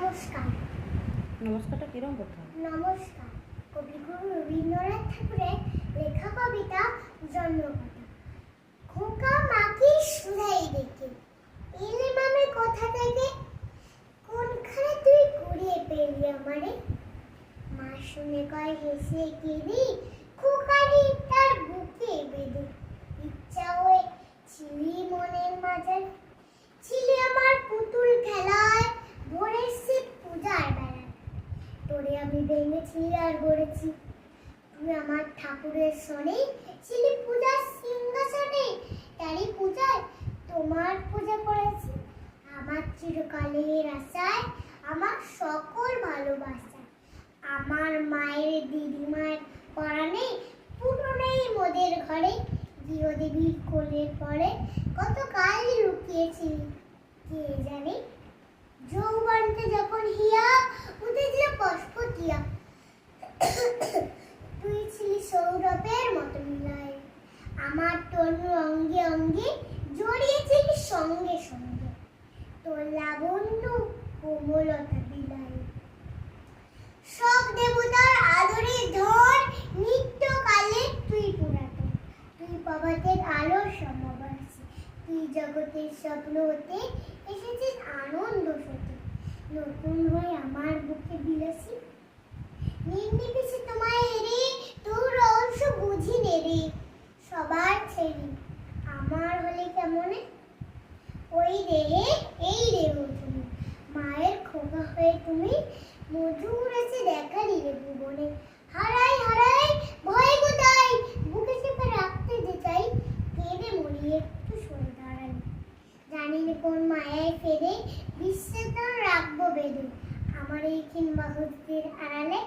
নমস্কার। নমস্কারটা কিরকম করতে হবে? নমস্কার। কবিগুরু রবীন্দ্রনাথ ঠাকুরের লেখা কবিতা জন্মকথা। খোকা মাকে শুধাই দেখে এলে মামে কোথা থেকে, কোনখানে তুই কুড়িয়ে পেলি আমারে। মা শুনে কয় হেসে কেঁদে, খোকারি তার বুকে বেঁধে। ইচ্ছা হয়ে ছিলি মনের মাঝে, ছিলি আমার পুতুল খেলায়, ভরেছি পূজার বেলায়। তোরে আমি ভেঙেছি আর গড়েছি, তুই আমার ঠাকুরের শোনে, ছিলি পূজার সিংহাসনে। তারই পূজায় তোমার পূজা করেছি, আমার চিরকালের আশায়, আমার সকল ভালোবাসা। আমার মায়ের দিদিমার পরাণে পুরো নেই মোদের ঘরে, গৃহদেবীর কোলের পরে কত কাল লুকিয়েছি কে জানে। যৌবনটা যখন হিয়া উঠেছিল পশপতিয়া, তুই ছিলি সৌরভের মতো মিলায়, আমার তনু অঙ্গে অঙ্গে জড়িয়েছিলি সঙ্গে সঙ্গে, তোর লাবণ্য কোমলতা বিলায়। সব দেবতার আদরে ধর, নিত্যকালে তুই পুরাতন, তুই প্রভাতের আলোর সমবয়সী, তুই জগতের স্বপ্ন হতে এসেছিস আনন্দ সতে। নতুন হয়ে আমার বুকে বিলাসী, নির্নিমেষে তোমায় এরে তোর অংশ বুঝি নে রে। সবার ছেড়ে আমার হলে কেমনে, ওই দেহে এই দেহ তুমি, মায়ের খোকা হয়ে তুমি মধুর আছে দেখা দিলে ভুবনে। হারাই হারাই ভয় কোথায়, বুকে চেপে রাখতে যে চাই, কেঁদে মরি একটু সরে দাঁড়াই। জানি না কোন মায়ায় ফেরে, বিশ্বাস রাখবো বেঁধে, আমার এই ক্ষীণ বাহুদের আড়ালে।